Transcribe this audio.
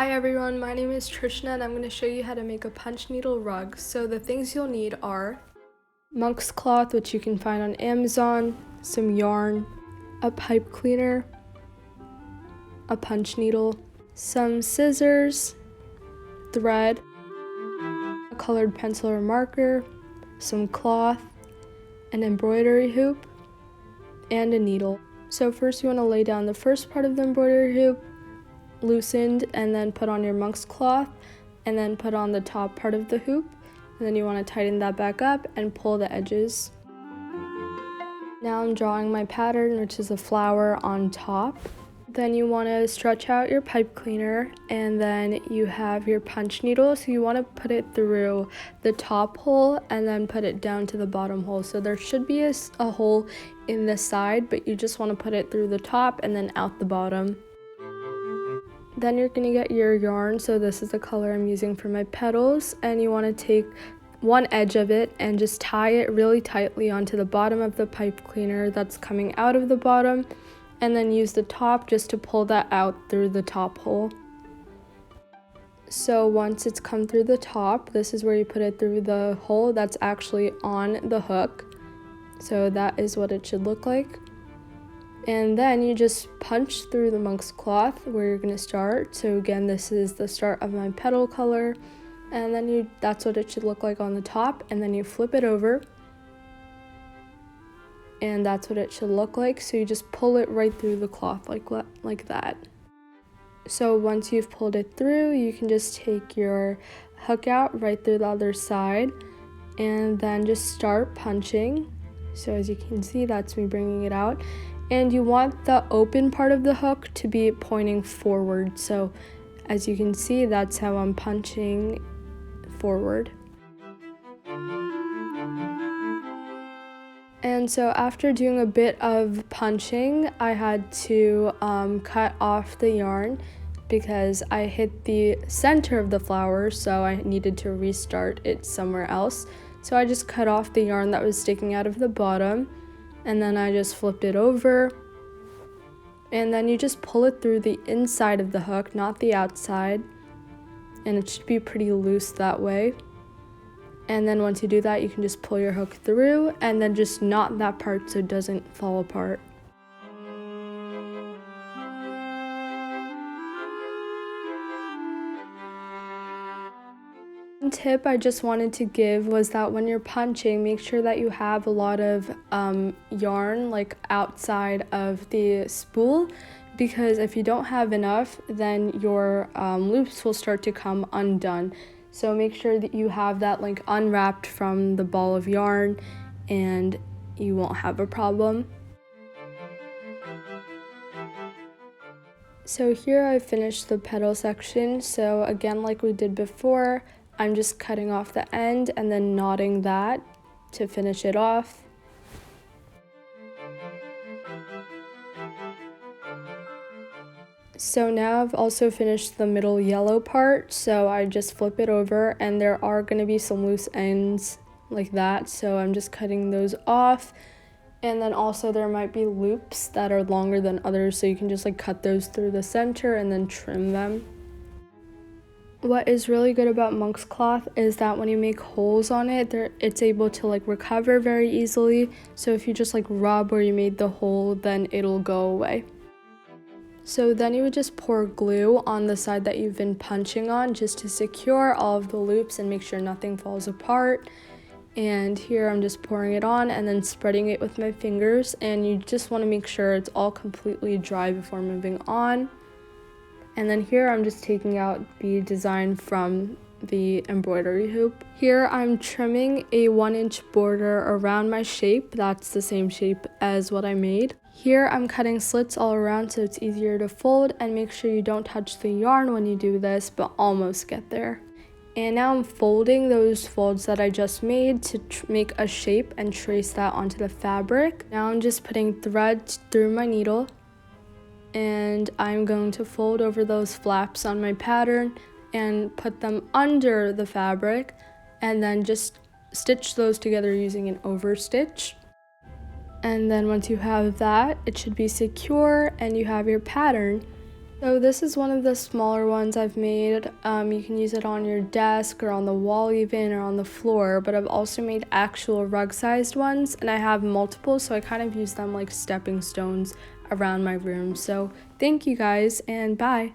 Hi everyone, my name is Trishna and I'm going to show you how to make a punch needle rug. So the things you'll need are monk's cloth, which you can find on Amazon, some yarn, a pipe cleaner, a punch needle, some scissors, thread, a colored pencil or marker, some cloth, an embroidery hoop, and a needle. So first you want to lay down the first part of the embroidery hoop, loosened, and then put on your monk's cloth, and then put on the top part of the hoop, and then you want to tighten that back up and pull the edges. Now I'm drawing my pattern, which is a flower on top. Then you want to stretch out your pipe cleaner, and then you have your punch needle, so you want to put it through the top hole and then put it down to the bottom hole. So there should be a hole in the side, but you just want to put it through the top and then out the bottom. Then you're going to get your yarn, so this is the color I'm using for my petals, and you want to take one edge of it and just tie it really tightly onto the bottom of the pipe cleaner that's coming out of the bottom, and then use the top just to pull that out through the top hole. So once it's come through the top, this is where you put it through the hole that's actually on the hook. So that is what it should look like. And then you just punch through the monk's cloth where you're going to start. So again, this is the start of my petal color, and then that's what it should look like on the top, and then you flip it over and that's what it should look like. So you just pull it right through the cloth like that. So once you've pulled it through, you can just take your hook out right through the other side and then just start punching. So as you can see, that's me bringing it out. And you want the open part of the hook to be pointing forward. So as you can see, that's how I'm punching forward. And so after doing a bit of punching, I had to cut off the yarn because I hit the center of the flower, so I needed to restart it somewhere else. So I just cut off the yarn that was sticking out of the bottom, and then I just flipped it over, and then you just pull it through the inside of the hook, not the outside, and it should be pretty loose that way. And then once you do that, you can just pull your hook through and then just knot that part so it doesn't fall apart. One tip I just wanted to give was that when you're punching, make sure that you have a lot of yarn like outside of the spool, because if you don't have enough, then your loops will start to come undone. So make sure that you have that like unwrapped from the ball of yarn and you won't have a problem. So here I finished the petal section. So again, like we did before, I'm just cutting off the end and then knotting that to finish it off. So now I've also finished the middle yellow part, so I just flip it over, and there are going to be some loose ends like that, so I'm just cutting those off. And then also there might be loops that are longer than others, so you can just like cut those through the center and then trim them. What is really good about monk's cloth is that when you make holes on it, it's able to like recover very easily. So if you just like rub where you made the hole, then it'll go away. So then you would just pour glue on the side that you've been punching on just to secure all of the loops and make sure nothing falls apart. And here I'm just pouring it on and then spreading it with my fingers, and you just want to make sure it's all completely dry before moving on. And then here I'm just taking out the design from the embroidery hoop. Here I'm trimming a 1-inch border around my shape. That's the same shape as what I made. Here I'm cutting slits all around so it's easier to fold, and make sure you don't touch the yarn when you do this, but almost get there. And now I'm folding those folds that I just made to make a shape and trace that onto the fabric. Now I'm just putting thread through my needle, and I'm going to fold over those flaps on my pattern and put them under the fabric, and then just stitch those together using an overstitch. And then once you have that, it should be secure and you have your pattern. So this is one of the smaller ones I've made. You can use it on your desk or on the wall even, or on the floor, but I've also made actual rug-sized ones, and I have multiple, so I kind of use them like stepping stones around my room. So thank you guys, and bye!